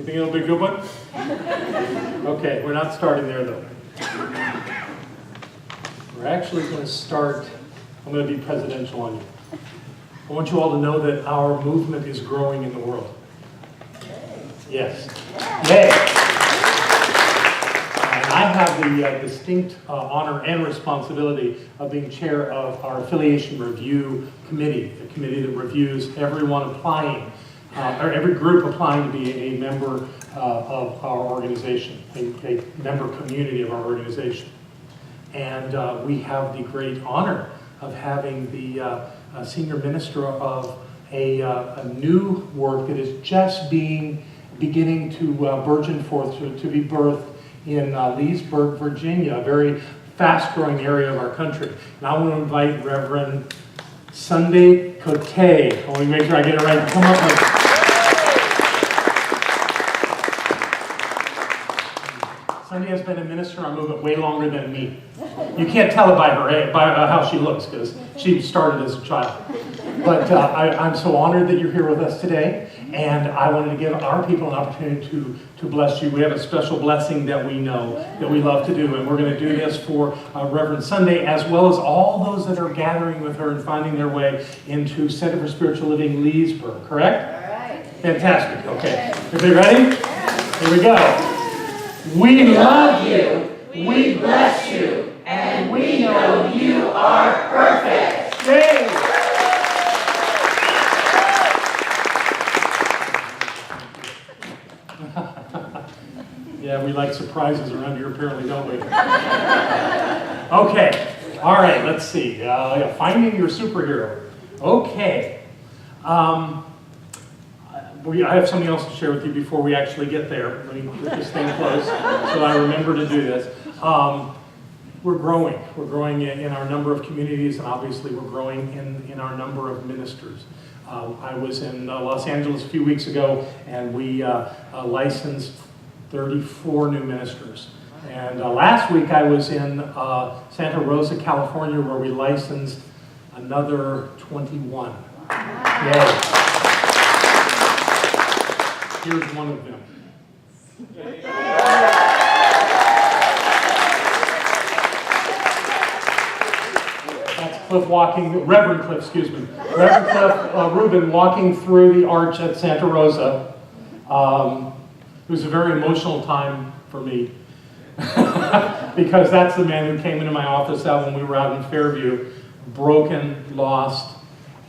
You think it'll be a good one? Okay, we're not starting there though. We're actually going to start, I'm going to be presidential on you. I want you all to know that our movement is growing in the world. Yes. Yay. And I have the distinct honor and responsibility of being chair of our affiliation review committee, the committee that reviews everyone applying, or every group applying to be a member of our organization, a member community of our organization. And we have the great honor of having the senior minister of a new work that is just beginning to burgeon forth, to be birthed in Leesburg, Virginia, a very fast-growing area of our country. And I want to invite Reverend Sunday Cote. I want to make sure I get it right. Come up with it. Sunday has been a minister in our movement way longer than me. You can't tell it by her by how she looks, because she started as a child. But I'm so honored that you're here with us today, and I wanted to give our people an opportunity to bless you. We have a special blessing that we know that we love to do, and we're going to do this for Reverend Sunday, as well as all those that are gathering with her and finding their way into Center for Spiritual Living Leesburg, correct? All right. Fantastic. Okay. Everybody ready? Here we go. We love you, we bless you, and we know you are perfect. Yay! Yeah, we like surprises around here apparently, don't we? Okay, all right, let's see. Finding your superhero. Okay. I have something else to share with you before we actually get there. Let me put this thing close so I remember to do this. We're growing. We're growing in our number of communities, and obviously we're growing in our number of ministers. I was in Los Angeles a few weeks ago, and we licensed 34 new ministers. And last week I was in Santa Rosa, California, where we licensed another 21. Yay. Here's one of them. That's Cliff walking, Reverend Cliff, excuse me. Reverend Cliff Rubin walking through the arch at Santa Rosa. It was a very emotional time for me because that's the man who came into my office out when we were out in Fairview, broken, lost,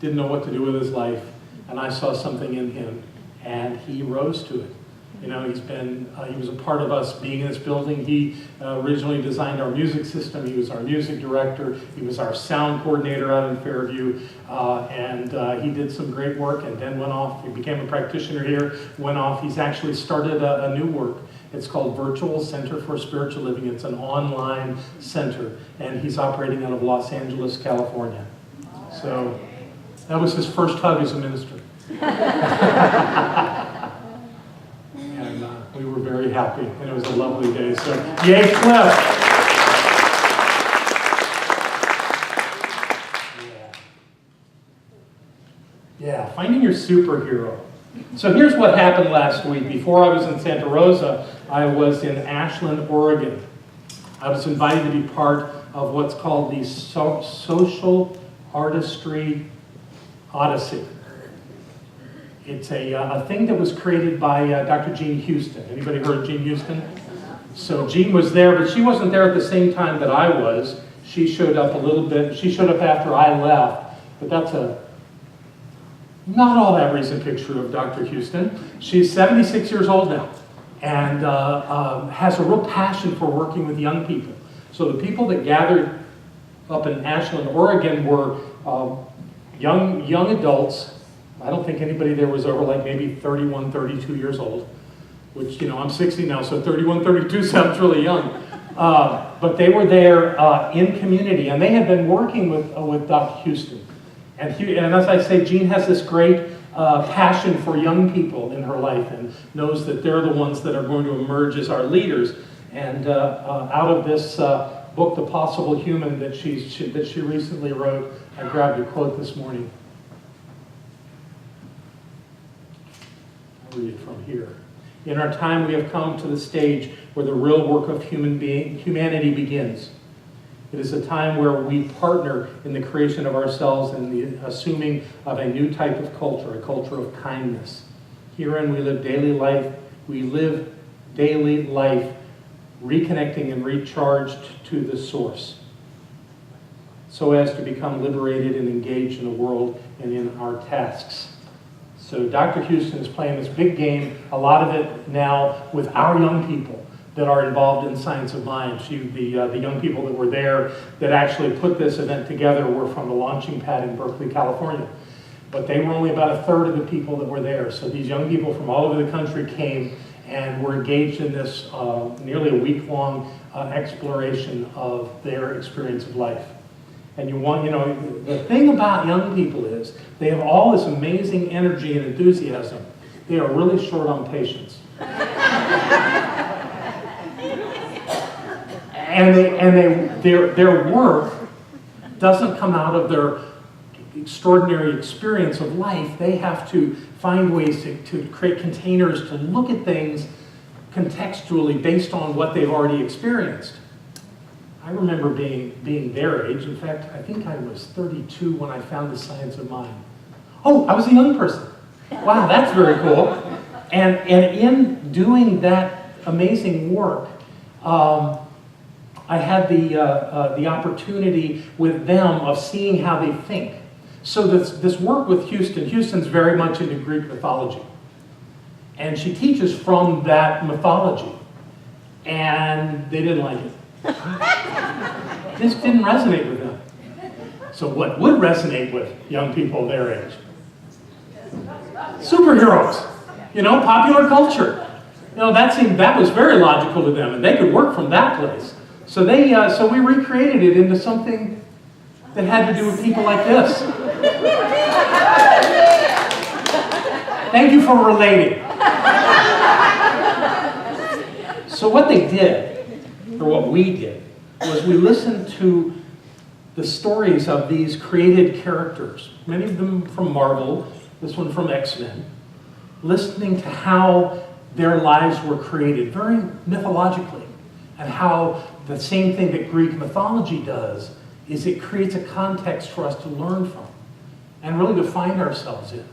didn't know what to do with his life, and I saw something in him. And he rose to it. You know, he was a part of us being in this building. He originally designed our music system. He was our music director. He was our sound coordinator out in Fairview. And he did some great work and then went off. He became a practitioner here, went off. He's actually started a new work. It's called Virtual Center for Spiritual Living. It's an online center. And he's operating out of Los Angeles, California. So that was his first hug as a minister. And we were very happy, and it was a lovely day. So, yay, Cliff! Yeah, finding your superhero. So here's what happened last week. Before I was in Santa Rosa, I was in Ashland, Oregon. I was invited to be part of what's called the Social Artistry Odyssey. It's a thing that was created by Dr. Jean Houston. Anybody heard of Jean Houston? So Jean was there, but she wasn't there at the same time that I was. She showed up a little bit. She showed up after I left, but that's a not all that recent picture of Dr. Houston. She's 76 years old now and has a real passion for working with young people. So the people that gathered up in Ashland, Oregon were young adults. I don't think anybody there was over like maybe 31, 32 years old, which, you know, I'm 60 now, so 31, 32 sounds really young. But they were there in community, and they had been working with Dr. Houston. And as I say, Jean has this great passion for young people in her life and knows that they're the ones that are going to emerge as our leaders. And out of this book, The Possible Human, that she recently wrote, I grabbed a quote this morning. I'll read it from here. In our time, we have come to the stage where the real work of humanity begins. It is a time where we partner in the creation of ourselves and the assuming of a new type of culture, a culture of kindness. Herein we live daily life. We live daily life reconnecting and recharged to the source, so as to become liberated and engaged in the world and in our tasks. So Dr. Houston is playing this big game, a lot of it now with our young people that are involved in Science of Mind. The young people that were there that actually put this event together were from the launching pad in Berkeley, California. But they were only about a third of the people that were there. So these young people from all over the country came and were engaged in this nearly a week-long exploration of their experience of life. And the thing about young people is they have all this amazing energy and enthusiasm. They are really short on patience. and their work doesn't come out of their extraordinary experience of life. They have to find ways to create containers to look at things contextually based on what they've already experienced. I remember being their age. In fact, I think I was 32 when I found the Science of Mind. Oh, I was a young person. Wow, that's very cool. And in doing that amazing work, I had the opportunity with them of seeing how they think. So this work with Houston's very much into Greek mythology. And she teaches from that mythology. And they didn't like it. This didn't resonate with them. So what would resonate with young people their age? Superheroes, popular culture. That was very logical to them, and they could work from that place. So so we recreated it into something that had to do with people like this. Thank you for relating. So what they did, or what we did, was we listened to the stories of these created characters, many of them from Marvel, this one from X-Men, listening to how their lives were created, very mythologically, and how the same thing that Greek mythology does is it creates a context for us to learn from and really to find ourselves in.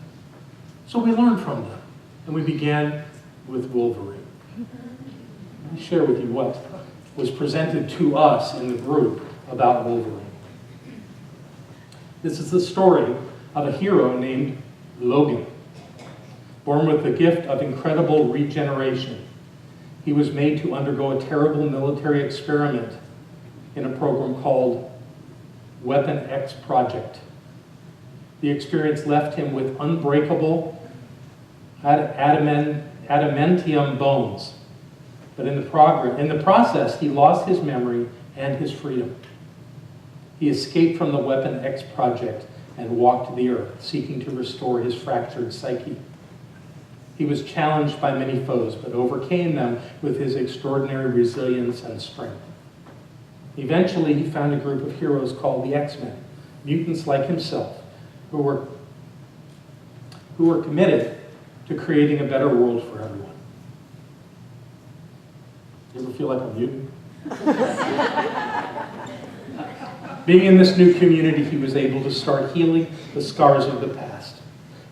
So we learned from them, and we began with Wolverine. Let me share with you what was presented to us in the group about Wolverine. This is the story of a hero named Logan, born with the gift of incredible regeneration. He was made to undergo a terrible military experiment in a program called Weapon X Project. The experience left him with unbreakable adamantium bones. But in the process, he lost his memory and his freedom. He escaped from the Weapon X Project and walked the earth, seeking to restore his fractured psyche. He was challenged by many foes, but overcame them with his extraordinary resilience and strength. Eventually, he found a group of heroes called the X-Men, mutants like himself, who were committed to creating a better world for everyone. You ever feel like a mutant? Being in this new community, he was able to start healing the scars of the past.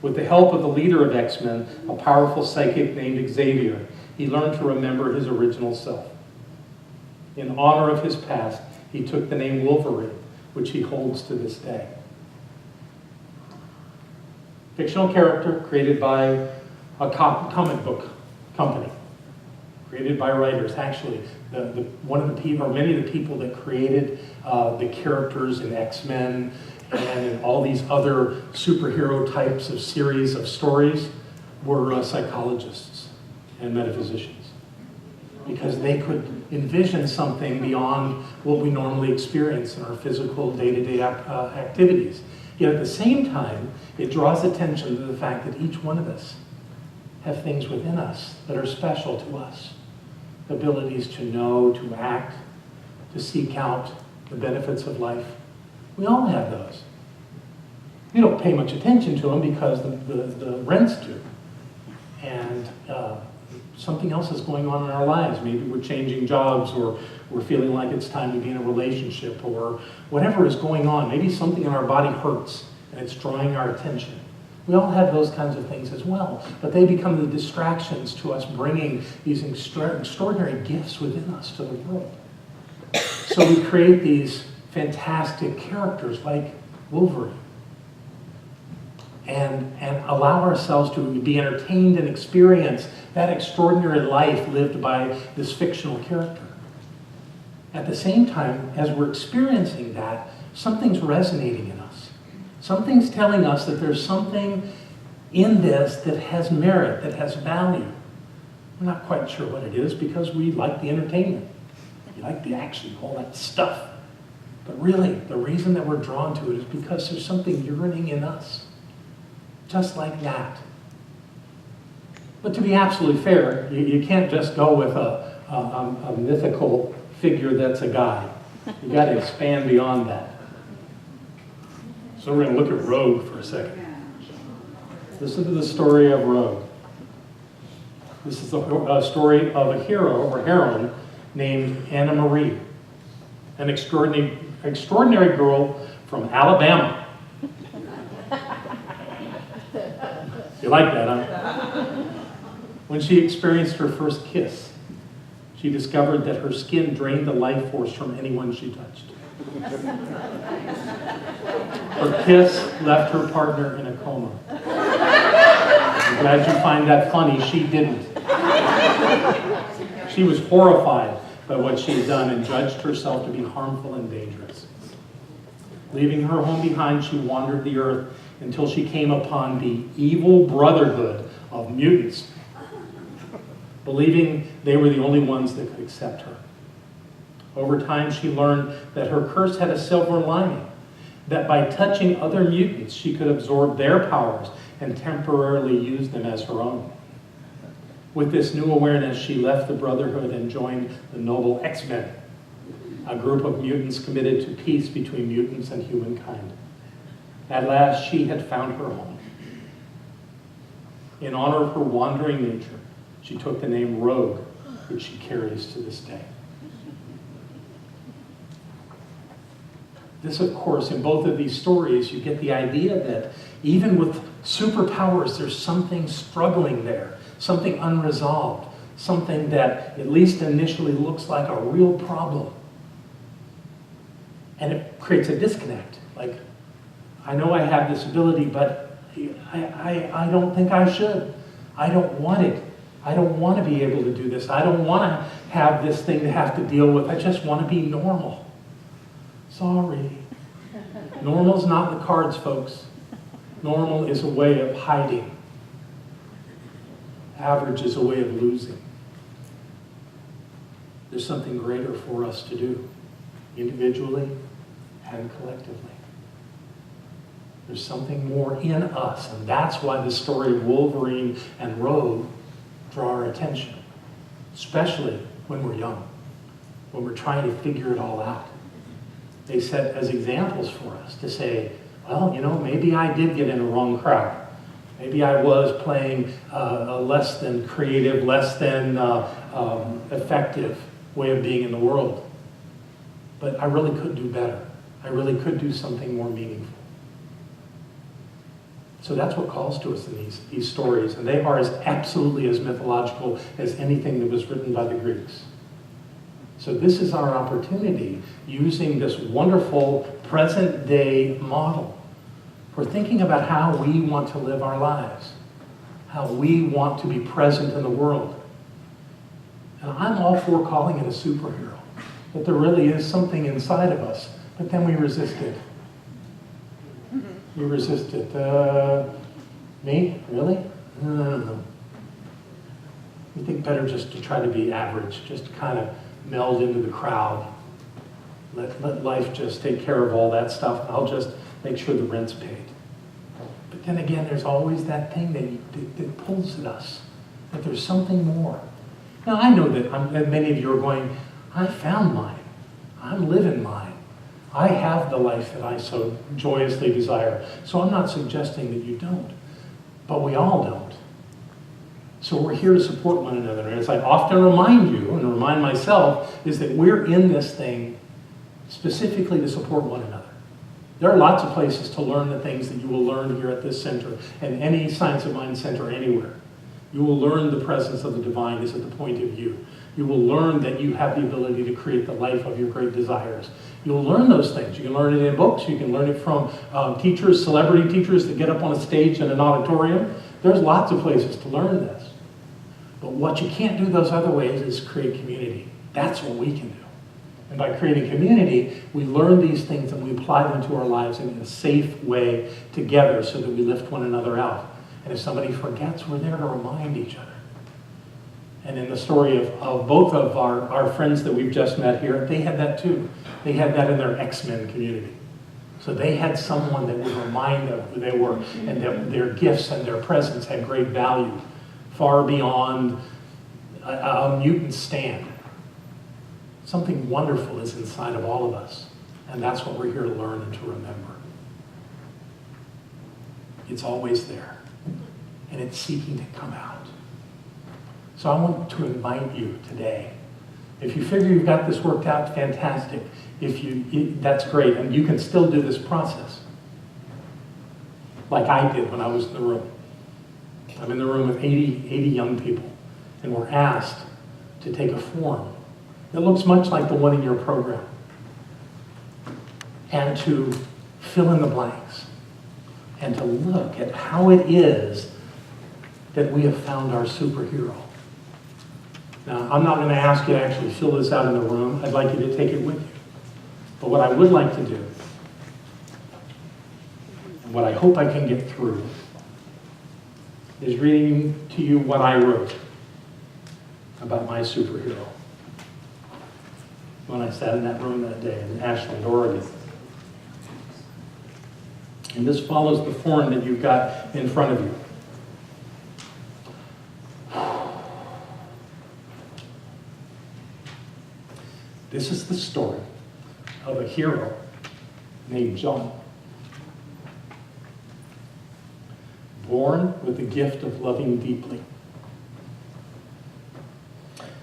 With the help of the leader of X-Men, a powerful psychic named Xavier, he learned to remember his original self. In honor of his past, he took the name Wolverine, which he holds to this day. Fictional character created by a comic book company, created by writers. Actually, one of the people, or many of the people that created the characters in X-Men and in all these other superhero types of series of stories were psychologists and metaphysicians, because they could envision something beyond what we normally experience in our physical day-to-day activities. Yet at the same time, it draws attention to the fact that each one of us have things within us that are special to us. Abilities to know, to act, to seek out the benefits of life. We all have those. We don't pay much attention to them because the rents do. And something else is going on in our lives. Maybe we're changing jobs, or we're feeling like it's time to be in a relationship, or whatever is going on. Maybe something in our body hurts and it's drawing our attention. We all have those kinds of things as well, but they become the distractions to us bringing these extraordinary gifts within us to the world. So we create these fantastic characters like Wolverine, and allow ourselves to be entertained and experience that extraordinary life lived by this fictional character. At the same time, as we're experiencing that, something's resonating in us. Something's telling us that there's something in this that has merit, that has value. We're not quite sure what it is because we like the entertainment. We like the action, all that stuff. But really, the reason that we're drawn to it is because there's something yearning in us. Just like that. But to be absolutely fair, you can't just go with a mythical figure that's a guy. You got to expand beyond that. So we're going to look at Rogue for a second. Listen to the story of Rogue. This is a story of a hero or heroine named Anna Marie, an extraordinary girl from Alabama. You like that, huh? When she experienced her first kiss, she discovered that her skin drained the life force from anyone she touched. Her kiss left her partner in a coma. I'm glad you find that funny. She didn't. She was horrified by what she had done and judged herself to be harmful and dangerous. Leaving her home behind, she wandered the earth until she came upon the evil brotherhood of mutants, believing they were the only ones that could accept her. Over time, she learned that her curse had a silver lining, that by touching other mutants, she could absorb their powers and temporarily use them as her own. With this new awareness, she left the Brotherhood and joined the noble X-Men, a group of mutants committed to peace between mutants and humankind. At last, she had found her home. In honor of her wandering nature, she took the name Rogue, which she carries to this day. This, of course, in both of these stories, you get the idea that even with superpowers, there's something struggling there, something unresolved, something that at least initially looks like a real problem. And it creates a disconnect. Like, I know I have this ability, but I don't think I should. I don't want it. I don't want to be able to do this. I don't want to have this thing to have to deal with. I just want to be normal. Sorry. Normal's not in the cards, folks. Normal is a way of hiding. Average is a way of losing. There's something greater for us to do, individually and collectively. There's something more in us, and that's why the story of Wolverine and Rogue draw our attention, especially when we're young, when we're trying to figure it all out. They set as examples for us to say, well, you know, maybe I did get in a wrong crowd. Maybe I was playing a less than creative, less than effective way of being in the world. But I really could do better. I really could do something more meaningful. So that's what calls to us in these stories. And they are as absolutely as mythological as anything that was written by the Greeks. So this is our opportunity, using this wonderful present-day model for thinking about how we want to live our lives, how we want to be present in the world. And I'm all for calling it a superhero, that there really is something inside of us, but then we resist it. We resist it. Me? Really? No. We think better just to try to be average, just to kind of meld into the crowd. Let life just take care of all that stuff. I'll just make sure the rent's paid. But then again, there's always that thing that pulls at us, that there's something more. Now, I know that many of you are going, I found mine. I'm living mine. I have the life that I so joyously desire. So I'm not suggesting that you don't. But we all don't. So we're here to support one another. And as I often remind you, and remind myself, is that we're in this thing specifically to support one another. There are lots of places to learn the things that you will learn here at this center and any Science of Mind center anywhere. You will learn the presence of the divine is at the point of view. You will learn that you have the ability to create the life of your great desires. You'll learn those things. You can learn it in books. You can learn it from teachers, celebrity teachers that get up on a stage in an auditorium. There's lots of places to learn this. But what you can't do those other ways is create community. That's what we can do. And by creating community, we learn these things and we apply them to our lives in a safe way together so that we lift one another out. And if somebody forgets, we're there to remind each other. And in the story of both of our friends that we've just met here, they had that too. They had that in their X-Men community. So they had someone that would remind them who they were and that their gifts and their presence had great value, far beyond a mutant stand. Something wonderful is inside of all of us, and that's what we're here to learn and to remember. It's always there, and it's seeking to come out. So I want to invite you today. If you figure you've got this worked out, fantastic. That's great, and you can still do this process. Like I did when I was in the room. I'm in the room with 80 young people, and we're asked to take a form that looks much like the one in your program, and to fill in the blanks, and to look at how it is that we have found our superhero. Now, I'm not going to ask you to actually fill this out in the room. I'd like you to take it with you. But what I would like to do, and what I hope I can get through, is reading to you what I wrote about my superhero when I sat in that room that day in Asheville, Oregon. And this follows the form that you've got in front of you. This is the story of a hero named John. Born with the gift of loving deeply.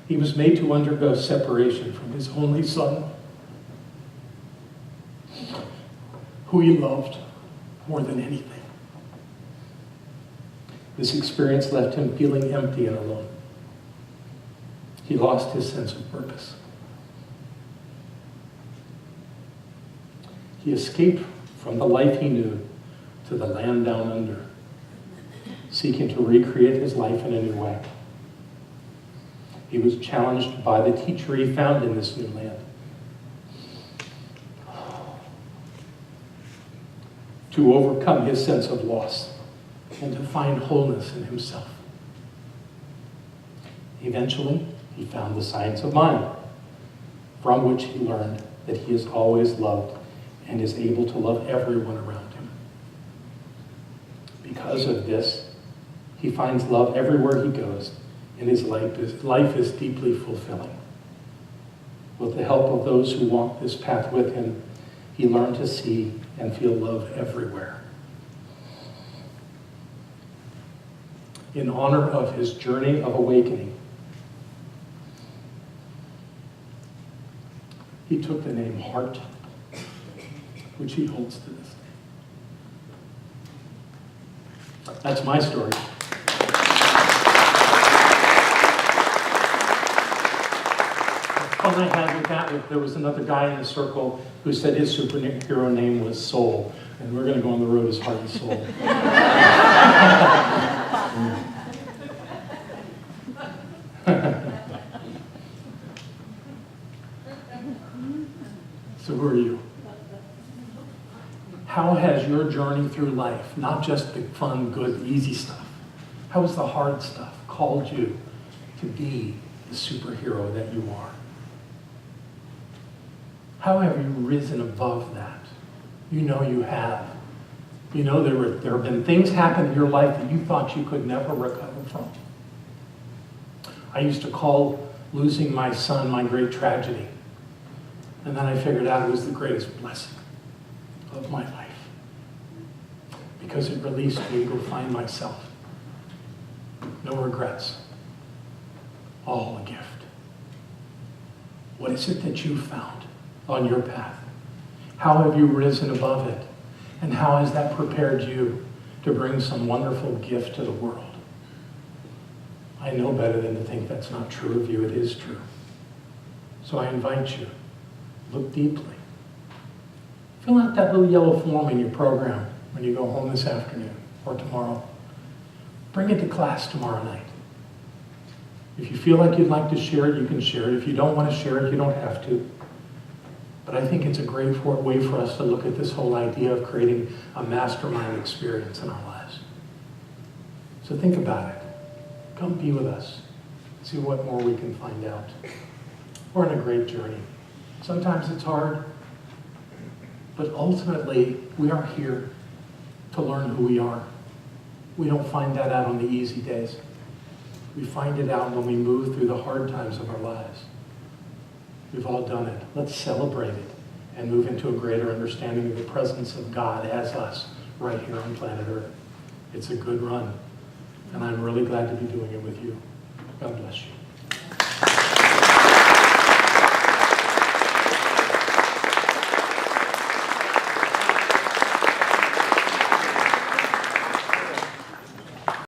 He was made to undergo separation from his only son, who he loved more than anything. This experience left him feeling empty and alone. He lost his sense of purpose. He escaped from the life he knew to the land down under, seeking to recreate his life in a new way. He was challenged by the teacher he found in this new land to overcome his sense of loss and to find wholeness in himself. Eventually, he found the science of mind, from which he learned that he is always loved and is able to love everyone around him. Because of this, he finds love everywhere he goes, and his life is deeply fulfilling. With the help of those who walk this path with him, he learned to see and feel love everywhere. In honor of his journey of awakening, he took the name Heart, which he holds to this day. That's my story. The fun I had with that, there was another guy in the circle who said his superhero name was Soul, and we're going to go on the road as Heart and Soul. So who are you? How has your journey through life, not just the fun, good, easy stuff, how has the hard stuff called you to be the superhero that you are? How have you risen above that? You know you have. You know there have been things happen in your life that you thought you could never recover from. I used to call losing my son my great tragedy. And then I figured out it was the greatest blessing of my life, because it released me to go find myself. No regrets. All a gift. What is it that you found on your path? How have you risen above it? And how has that prepared you to bring some wonderful gift to the world? I know better than to think that's not true of you. It is true. So I invite you, look deeply. Fill out that little yellow form in your program when you go home this afternoon or tomorrow. Bring it to class tomorrow night. If you feel like you'd like to share it, you can share it. If you don't want to share it, you don't have to. But I think it's a great way for us to look at this whole idea of creating a mastermind experience in our lives. So think about it. Come be with us. See what more we can find out. We're on a great journey. Sometimes it's hard, but ultimately we are here to learn who we are. We don't find that out on the easy days. We find it out when we move through the hard times of our lives. We've all done it. Let's celebrate it and move into a greater understanding of the presence of God as us right here on planet Earth. It's a good run, and I'm really glad to be doing it with you. God bless you.